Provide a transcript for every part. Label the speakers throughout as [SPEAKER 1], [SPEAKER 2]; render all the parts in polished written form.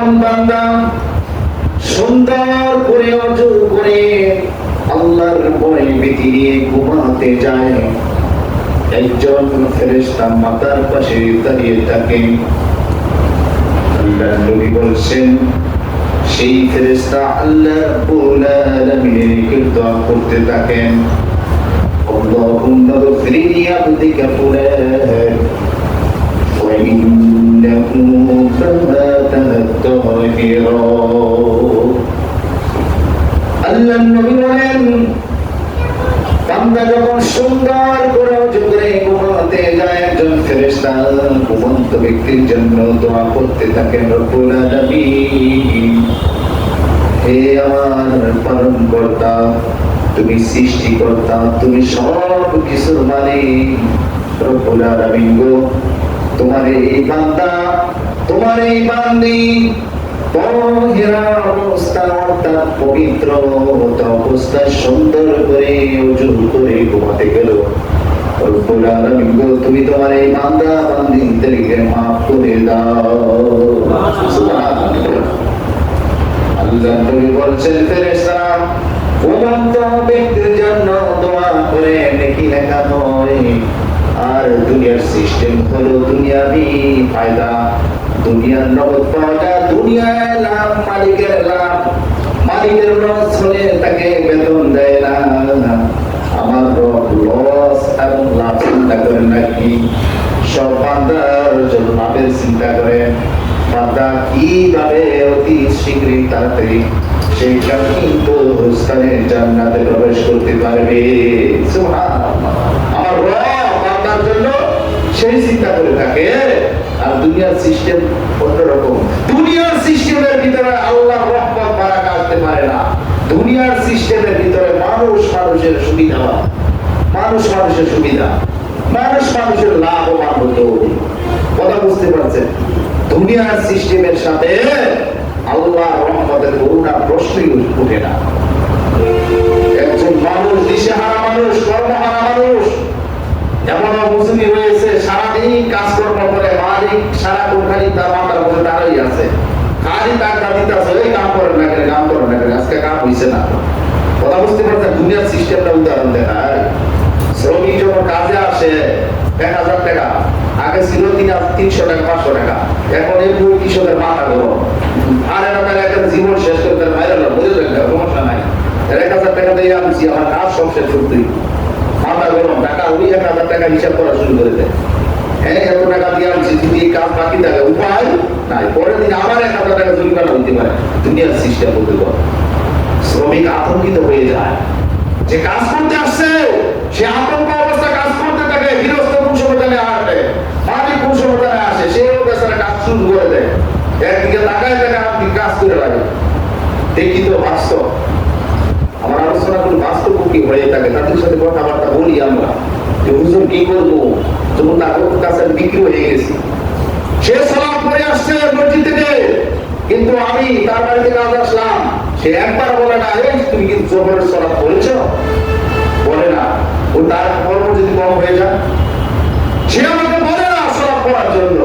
[SPEAKER 1] যখন বান্দা সুন্দর করে ওযু করে আল্লাহর ভয় ভীতি নিয়ে ঘুমাতে যায়, একজন ফেরেশতা মাথার পাশে দাঁড়িয়ে থাকে। আল্লাহর নবী বলছেন, সেই ফেরেশতা আল্লাহ রাব্বুল আলামিনের নিকট দোয়া করতে থাকেন, আল্লাহুম্মা গফির লি আবদিকা ফুলান ওয়া ইন্নাহু ফাতাহা তাহিরা। আল্লাহর নবী বলেন, বান্দা যখন সুন্দর করে ওযু করে ঘুমাতে যায়, একজন ফেরেশতা ঘুমন্ত ব্যক্তির জন্য দোয়া করতে থাকেন, রব্বুল আলামিন, হে আমার পালনকর্তা, তুমি সৃষ্টিকর্তা, তুমি সব কিছুর মালিক, রব্বুল আলামিন গো, তোমার এই বান্দা, তোমার এই বান্দি পবিত্র অবস্থায় সুন্দর করে ওযু করে ঘুমাতে গেল, রব্বুল আলামিন গো, তুমি তোমার এই বান্দা বান্দিদেরকে মাফ করে দাও। সুবহানাল্লাহ। আল্লাহ নবী বলছেন, ফেরেশতা ঘুমন্ত ব্যক্তির জন্য দোয়া করে নেকি লেখা হয়, আর দুনিয়ার সিস্টেম হলো দুনিয়াবি ফায়দা, দুনিয়ার নগদ পাওয়াটা, দুনিয়ায় লাভ, মালিকের লাভ, মালিকের লস হলে তাকে বেতন দেয় না। আমার রব লস এবং লাভ চিন্তা করেন নাকি? সব বান্দার জন্য লাভের চিন্তা করেন। বান্দা কিভাবে অতি শীঘ্রই তাড়াতাড়ি সেইটা কিন্তু স্থানে জান্নাতে প্রবেশ করতে পারবে। সুবহানাল্লাহ। আমার রব বান্দার জন্য সেই চিন্তা করে থাকে। আর দুনিয়ার সিস্টেম অন্যরকম। দুনিয়ার সিস্টেমের ভিতরে আল্লাহর রহমত বারাকা আসতে পারে না। দুনিয়ার সিস্টেমের ভিতরে মানুষ মানুষের সুবিধা, মানুষ মানুষের সুবিধা, মানুষ মানুষের লাভবান হতে হবে। কথা বুঝতে পারছেন? দুনিয়ার সিস্টেমের সাথে আল্লাহর রহমতের করুণা প্রশ্নই ওঠে না। একজন মানুষ, দিশেহারা মানুষ, কর্মহারা মানুষ, এমন মুসলিম রয়েছে, সারাদিন কাজকর্ম করে, মালিক সারাক্ষণ খালি তার মাথার উপরে দাঁড়াই আছে, খালি তার দাদিতে আছে, ওই কাম করেন না কেন, কাম করেন না কেন, আজকে কাম হইছে না। কথা বুঝতে পারছেন? দুনিয়ার সিস্টেমটা উদাহরণ দেখায়। শ্রমিক যখন কাজে আসে 1000 টাকা, আগে ছিল 300 টাকা, 500 টাকা, এখন এই কৃষকের মাথা গরম, আর টাকা একটা জীবন শেষ করে তার বাইরে বুঝলেন, সমস্যা নাই, 1000 টাকা দিয়ে আনছি, আমার কাজ সব শেষ করতেই মাথা গরম, টাকা ওই 1000 টাকা হিসাব করা শুরু করে দেয়। হ্যাঁ, এত টাকা দিয়ে আনছি, যদি এই কাজ বাকি থাকে উপায় নাই, পরের দিন আবার 1000 টাকা জরিমানা হইতে পারে। দুনিয়ার সিস্টেম বলতে পারে। শ্রমিক আতঙ্কিত হয়ে যায়, যে কাজ করতে আসছে সে আতঙ্ক অবস্থা কাজ করতে থাকে, গৃহস্থ কোন সময় আসে, মালিক কোন সময় আসে, সেও বেচারা কাজ শুরু করে দেয়। একদিকে তাকায় থাকে, আপনি কাজ করে লাগে। দেখি তো বাস্তব, আমার আলোচনা কোনো বাস্তব কি হয়ে থাকে, তাদের সাথে কথাবার্তা বলি আমরা, যে হুজুর কি করবো, যখন তাদের কাছে বিক্রি হয়ে গেছি, সে সালাম করে আসছে মসজিদ থেকে, কিন্তু আমি তার বাড়িতে কাজ আসলাম, সে একবার বলে না, তুমি কি জোহরের সালাত পড়েছো, বলে না। ও তার কর্ম যদি কম হয়ে যায়, সে আমাকে বলে না সালাত পড়ার জন্য,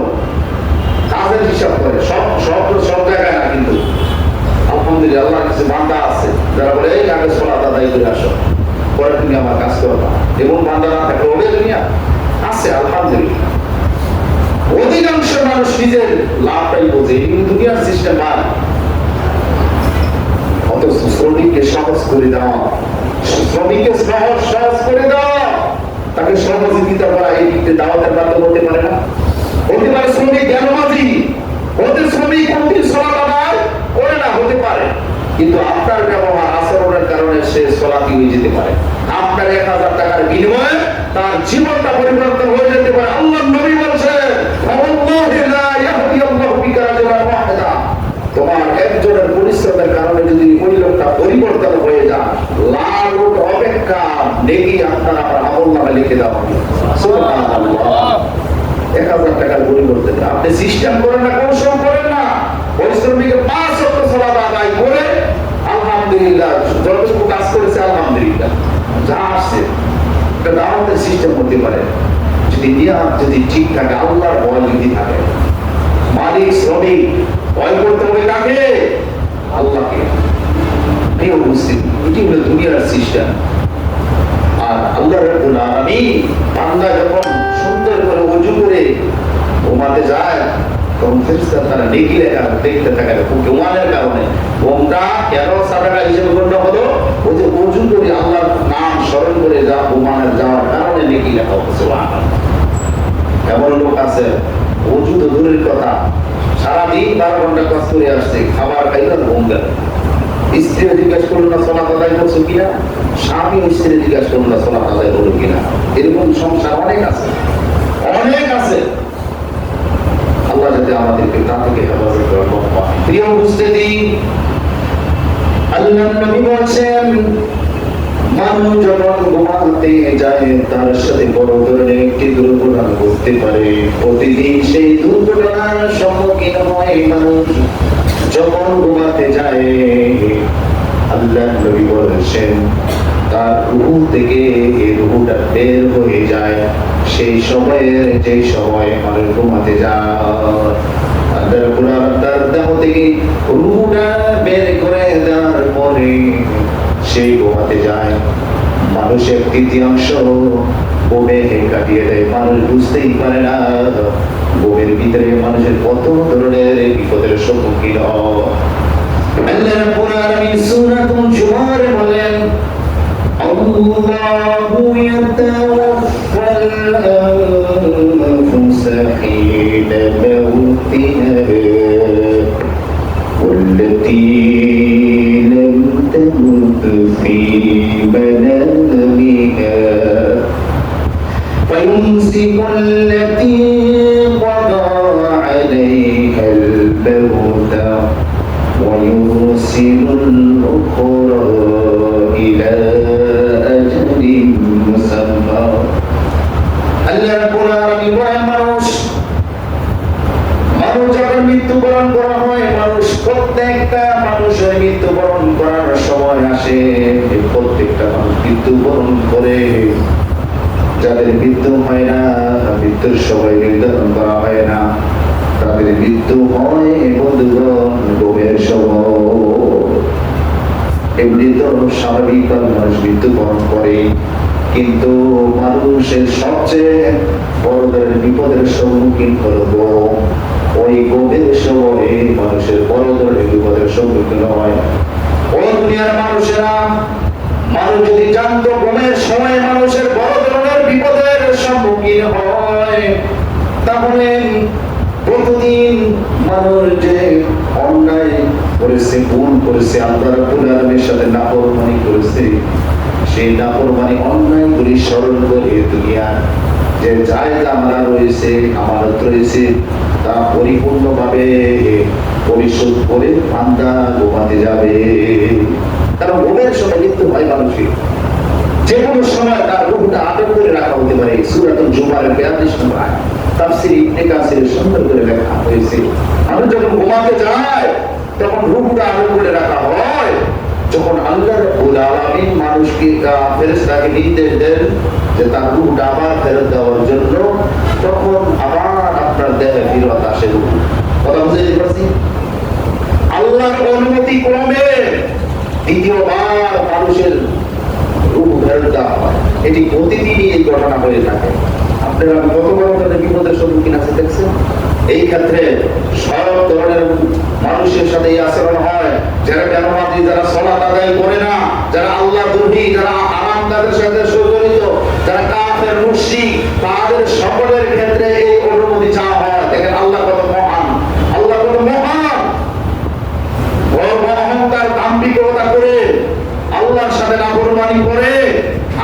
[SPEAKER 1] কাজের হিসাব করে। সব সব সব জায়গায় না, কিন্তু আলহামদুলিল্লাহ আল্লাহর কাছে বান্দা আছে যারা বলে, এই আগে সালাত আদায় করে আসো, পরে তুমি আমার কাজ করবা। এবং বান্দা না থাকলে ওদের দুনিয়া আছে, আলহামদুলিল্লাহ। অধিকাংশ মানুষ নিজের লাভটাই বোঝে, কিন্তু দুনিয়ার সিস্টেম আর অত শ্রমিককে সহজ করে দেওয়া, শ্রমিককে সহজ করে দেওয়া, তাকে সহযোগিতা করা, এই দিকতে দাওয়াতের বাধ্য হতে পারে না। হতে পারে শ্রমিক জ্ঞানবাদী, হতে শ্রমিক কোনটি সালাত আদায় করে না, হতে পারে, কিন্তু আপনার ব্যবহার আচরণের কারণে সে সালাতি হয়ে যেতে পারে। আপনার 1000 টাকার বিনিময়ে তার জীবনটা পরিবর্তন হয়ে যেতে পারে। আল্লাহর নবী বলেছেন, ওয়াল্লাহি লা ইয়াহদি আল্লাহু বিকা রাজুলান ওয়াহিদা, তোমার একজনের পরিশ্রমের কারণে যদি ওই লোকটা পরিবর্তন হয়ে যায়, লাখ অপেক্ষা নেকি আপনার আমার আমলনামা লিখে দেওয়া হবে। সুবহানাল্লাহ। 1000 টাকার পরিবর্তন আপনি সিস্টেম করেন না, কৌশল করেন না, পরিশ্রমীকে 5 ওয়াক্ত সালাত আদায় করে আলহামদুলিল্লাহ যতটুকু কাজ করেছে আলহামদুলিল্লাহ, যা আসছে এটা দাওয়াতের সিস্টেম হতে পারে। যদি নিয়ত যদি ঠিক থাকে, আল্লাহর ভয় যদি থাকে, মালিক শ্রমিক ভয় করতে হবে কাকে? নেকি লেখা দেখতে থাকেন ঘুমানোর কারণে। ঘুমটা কেন সাদাকা হিসেবে গণ্য হলো? ওই যে ওযু করে আল্লাহর নাম স্মরণ করে যা ঘুমানোর যাওয়ার কারণে নেকি লেখা হচ্ছে। সুবহানাল্লাহ। এমন লোক আছে ওযু তো দূরের কথা, সারাদিন 12 ঘন্টা কাজ করে আসছে, খাবার খাইলো ঘুম গেল। স্ত্রী জিজ্ঞাসা করলো না সালাত আদায় করছো কিনা, স্বামী স্ত্রী জিজ্ঞাসা করলো না সালাত আদায় হলো কিনা। এরকম সংসার অনেক আছে, অনেক আছে। আল্লাহ যাতে আমাদেরকে তা থেকে হেফাজত করেন। প্রিয় মুসলিম, আল্লাহর নবী বলেন মানুষ যখন ঘুমাতে যায় তার সাথে বড় ধরনের একটি দুর্ঘটনা ঘটতে পারে। প্রতিদিন সেই দুর্ঘটনার সম্মুখীন হয় মানুষ যখন ঘুমাতে যায়। আল্লাহর নবী বলেছেন তার রূহ থেকে এই রূহটা বের হয়ে যায় সেই সময়ের যে সময় মানুষ ঘুমাতে যায়। আল্লাহর কোরআন তার দেহ থেকে রূহটা বের করে দেওয়ার পরে সেই ঘুমাতে যায়। মানুষের তৃতীয়াংশ ঘুমে কাটিয়ে দেয়, মানুষ বুঝতেই পারে না ঘুমের ভিতরে মানুষের কত ধরনের বিপদের সম্মুখীন হয়। আল্লাহ রাব্বুল আলামিন সূরাতুল জুমার বলেন আল্লাহু ইয়াতাওয়াফাল আনফুসা হিনা মাউতিহা ওয়াল্লাতী লাম তামুত ফী মানামিহা ফায়ুমসিকু আল্লাতী قضى عليها الموت ويرسل الأخرى إلى أجل مسمى। আল্লাহ রাব্বুল আলামিন বলেন মানুষ যখন মৃত্যুবরণ করা হয়, মানুষ প্রত্যেকটা মানুষের মৃত্যুবরণ করার সময় আসে। প্রত্যেকটা মানুষ মৃত্যুবরণ করে। যাদের মৃত্যু হয় না, মৃত্যুর সময় নির্ধারণ করা হয় না, তাদের মৃত্যু হয় বন্ধুগণ ঘুমের সময়। এমনি তো স্বাভাবিক মানুষ মৃত্যুবরণ করে, কিন্তু মানুষের সবচেয়ে বড় ধরনের বিপদের সম্মুখীন হলো ওই ঘুমের সময় মানুষের বড় ধরনের বিপদের সম্মুখীন হয়। ও দুনিয়ার মানুষেরা, মানুষ যদি জানতো ঘুমের সময় মানুষের বড় ধরনের বিপদের সম্মুখীন হয়, তাহলে প্রতিদিন মানুষ যে অন্যায় করেছে, ভুল করেছে, আল্লাহ রাব্বুল আলামিনের সাথে নাফরমানি করেছে, সেই নাফরমানি অন্যায়গুলি স্মরণ করে দুনিয়ার যে জায়গা আমরা রয়েছে, আমানত রয়েছে, তা পরিপূর্ণভাবে পরিশোধ করে বান্দা ঘুমাতে যাবে। কারণ ঘুমের সময় মৃত্যু হয় মানুষের, যে কোনো সময় তার রূহটা আটক করে রাখা হতে পারে। সূরাতুল জুমার 42 নম্বর আয়াত তাফসীর ইবনে কাসির সুন্দর করে লেখা হয়েছে। মানুষ যখন ঘুমাতে যায় তখন রূহটা আটক করে রাখা হয়। যখন আল্লাহ রাব্বুল আলামিন মানুষকে ফেরেশতাকে নির্দেশ দেন যে তার রূহটা আবার ফেরত দেওয়ার জন্য, তখন আবার আপনার দেহে ফিরত আসে রূহ। কথা বুঝতে পারছি? আল্লাহর অনুমতি ক্রমে দ্বিতীয়বার মানুষের রূহ ফেরত দেওয়া হয়। এটি প্রতিদিনই এই ঘটনা হয়ে থাকে। আপনারা কত বড় ধরনের বিপদের সম্মুখীন আছে দেখছেন? এই ক্ষেত্রে সব ধরনের মানুষের সাথে এই আচরণ হয়। যারা বেনামাজি, যারা সালাত আদায় করে না, যারা আল্লাহ দ্রোহী, যারা হারামকারীদের সাথে জড়িত, যারা কাফের মুশরিক, তাদের সকলের ক্ষেত্রে এই অনুমতি চাওয়া হয়। দেখেন আল্লাহ কত মহান, আল্লাহ কত মহান। বড় অহংকার দাম্ভিকতা করে আল্লাহর সাথে নাফরমানি করে,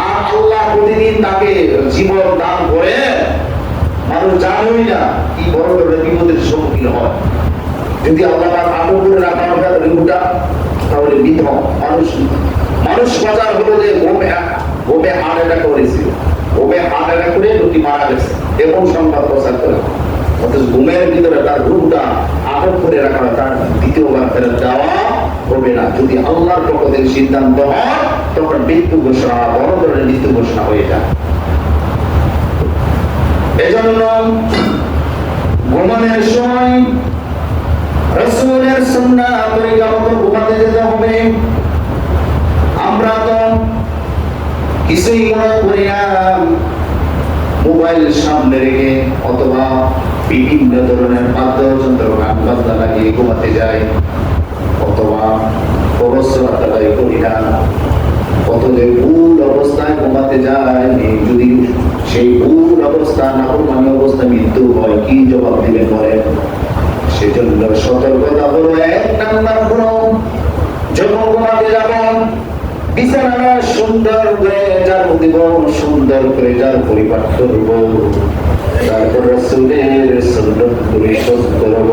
[SPEAKER 1] আর আল্লাহ প্রতিদিন তাকে জীবন দান করে। মানুষ জানেই না কি বড় ধরনের বিপদের সম্মুখীন হয়। যদি আল্লাহ পাক আটক করে রাখা হয় রূহটা, তাহলে বিধ মানুষ বাজার হলো যে ঘুমে হার্ট অ্যাটাক করেছিল, ঘুমে হার্ট অ্যাটাক করে লোকটি মারা গেছে, এমন সংবাদ প্রচার করে। অথচ ঘুমের ভিতরে তার রূহটা আটক করে রাখা হয়, তার দ্বিতীয়বার ফেরত দেওয়া হবে না। যদি আল্লাহর পক্ষ থেকে সিদ্ধান্ত হয় তখন মৃত্যু ঘোষণা, বড় ধরনের মৃত্যু ঘোষণা হয়ে যায়। এজন্য ঘুমানোর সময় রাসূলের সুন্নাহ তরিকা মতো ঘুমাতে যেতে হবে। আমরা তো কিছুই মনে করি না, মোবাইল সামনে রেখে অথবা বিভিন্ন ধরনের বাদ্যযন্ত্র গান বাজনা লাগিয়ে ঘুমাতে যায়, অথবা অবসর আদায় করি না, কত যে ভুল অবস্থায় ঘুমাতে যায়। যদি সেই ভুল অবস্থা নাফরমানি অবস্থা মৃত্যু হয়, কি জবাব দিবেন বলেন? সেজন্য সতর্কতা হলো, এক নাম্বার হলো যখন ঘুমাতে যাব বিছানা সুন্দর করে ঝাড়ু দিব, সুন্দর করে ঝাড়ু পরিপাট করব, তারপর রাসূলের সুন্নাত পরিশোধ করব।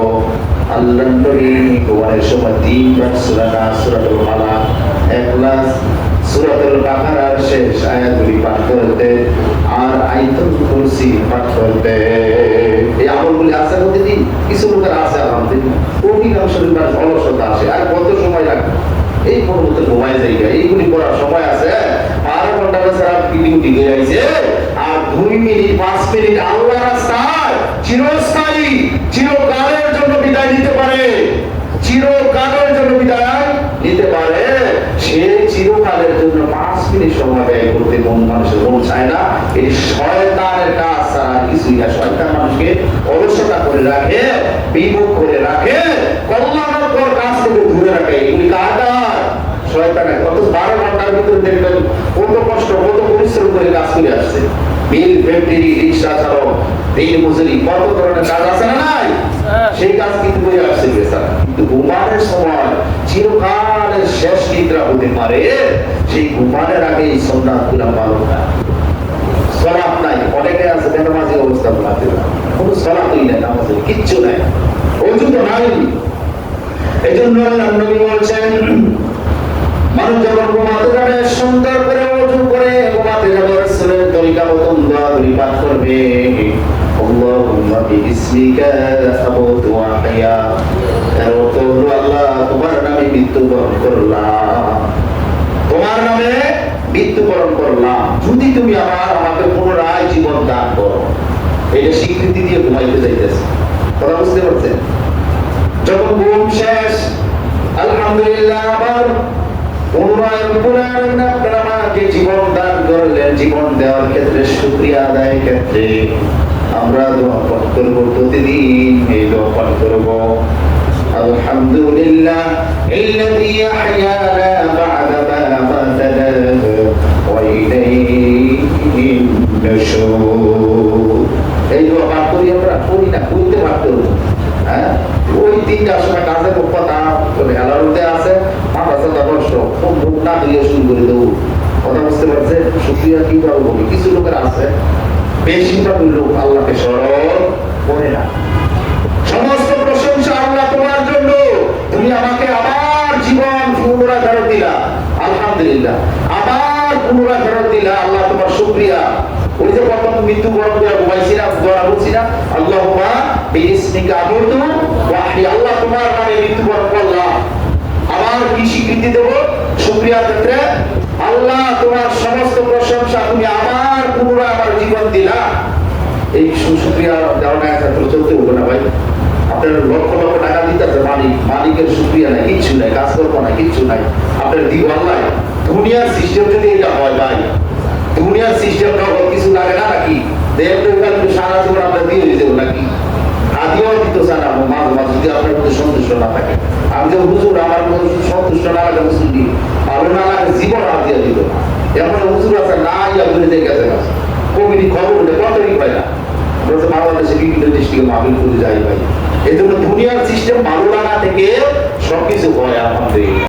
[SPEAKER 1] আল্লাহর নবী ঘুমানোর সময় 3 বার সূরা নাস, সূরাতুল ফালাক, ইখলাস, সূরাতুল বাকারার শেষ আয়াতগুলি পাঠ করতে আর আয়াতুল কুরসি পাঠ করতে। এই আমলগুলি আছে প্রতিদিন। কিছু লোকের আছে আলহামদুলিল্লাহ, অধিকাংশ লোকের অলসতা আসে, আর কত সময় লাগে এই পর্বতে ঘুমাই যাইগা, এইগুলি করার সময় আছে? 12 ঘন্টা বেচারা ডিউটি হয়ে যাইছে, আর 2 মিনিট 5 মিনিট আল্লাহর রাস্তায় চিরস্থায়ী চিরকালের জন্য বিদায় নিতে পারে, চিরকালের জন্য বিদায় নিতে পারে। সে চিরকালের জন্য 5 মিনিট সময় ব্যয় করতে মানুষের মন চায় না। এই শয়তানের কাজ ছাড়া কিছুই না। শয়তান মানুষকে অলসতা করে রাখে, বিমুখ করে রাখে, কল্যাণকর কাজ থেকে দূরে রাখে। এগুলি কার কাজ? শয়তানের। কত 12 ঘন্টার ভিতরে দেখবেন কত কষ্ট, কত পরিশ্রম করে কাজ করে আসছে। মিল ফ্যাক্টরি, রিক্সা চালক, দিন মজুরি, কত ধরনের কাজ আছে না নাই? সেই কাজ কিন্তু করে আসছে বেচারা। কিন্তু ঘুমানোর সময় চিরকালের শেষ নিদ্রা হতে পারে, সেই ঘুমানোর আগে এই সুন্নাত গুলা পালন না। সালাত নাই, অনেকে আছে বেনামাজি অবস্থা ঘুমাতে না, কোনো সালাতই নাই, নামাজের কিচ্ছু নাই, ওযু তো নাই। এজন্য আল্লাহর নবী বলছেন, মানুষ যখন ঘুমাতে যাবে সুন্দর করে ওযু করে ঘুমাতে যাবে, রাসূলের তরিকা মতন দোয়াগুলি পাঠ করবে। আল্লাহুম্মা বিইসমিকা আমুতু ওয়া আহয়া, এর অর্থ হলো আল্লাহ তোমার নামে মৃত্যুবরণ করলাম, তোমার নামে মৃত্যুবরণ করলাম, যদি তুমি আমাকে পুনরায় জীবন দান করো। এটা স্বীকৃতি দিয়ে ঘুমাইতে যাইতেছে। কথা বুঝতে পারছেন? যখন ঘুম শেষ, আলহামদুলিল্লাহ, আবার পুনরায় আমাকে জীবন দান করলেন। জীবন দেওয়ার ক্ষেত্রে, শুকরিয়া আদায়ের ক্ষেত্রে আমরা দোয়া পাঠ করবো, প্রতিদিন এই দোয়া পাঠ করবো, আলহামদুলিল্লাহ আল্লাযী আহয়ানা বা'দা মা আমাতানা ওয়া ইলাইহিন নুশুর। এই দোয়া পাঠ করি আমরা, করি না, করতে পারতে হবে। হ্যাঁ, ওই 3টার সময় কাজের কথা হেলারুতে আছে, মাদ্রাসাটা নষ্ট, খুব না দিয়ে শুরু করে দেবো। কথা বুঝতে পারছে? শুকরিয়া কি করবো? কিছু লোকের আছে বেশিরভাগ লোক আল্লাহকে স্মরণ করে না। সমস্ত প্রশংসা আল্লাহ তোমার জন্য, তুমি আমাকে আবার জীবন পুনরায় ফেরত দিলা, আলহামদুলিল্লাহ, আবার পুনরায় ফেরত দিলা, আল্লাহ তোমার শুকরিয়া। ওই যে প্রথম মৃত্যুবরণ করে ঘুমাইছি না, দোয়া বলছি না, আল্লাহুম্মা বিইসমিকা আমুতু ওয়া আহয়া, আল্লাহ তোমার নামে মৃত্যুবরণ করলাম। আবার কি স্বীকৃতি দেব শুকরিয়ার ক্ষেত্রে? আল্লাহ তোমার সমস্ত প্রশংসা, তুমি আবার পুনরায় আমার জীবন দিলা। এই শুকরিয়া দেওয়া না ক্ষেত্রে চলতে হবে না ভাই। আপনার লক্ষ লক্ষ টাকা দিতেছে মালিক, মালিকের শুকরিয়া নাই, কিচ্ছু নাই, কাজ করবো না, কিচ্ছু নাই, আপনার দিব আল্লাহ। দুনিয়ার সিস্টেম যদি এটা হয় ভাই, দুনিয়ার সিস্টেম কিছু লাগে না নাকি? সারা জীবন আমরা দিয়ে দেবো নাকি? আদিও দিতে চান না, মাঝে মাঝে যদি আপনার মধ্যে সন্তুষ্ট না থাকে। আমি যে হুজুর আমার মধ্যে সন্তুষ্ট না লাগে, মুসলিম ভালো না লাগে, জীবন হাত দিয়ে দিল না। এমন হুজুর আছে না, ইয়া ঘুরে দিয়ে গেছে কমিটি খবর হলে কতই পাই না। আমরা তো বাংলাদেশে বিভিন্ন ডিস্ট্রিক্টে মাহফিল করে যাই ভাই। এই জন্য দুনিয়ার সিস্টেম ভালো লাগা থেকে সবকিছু হয় আমাদের।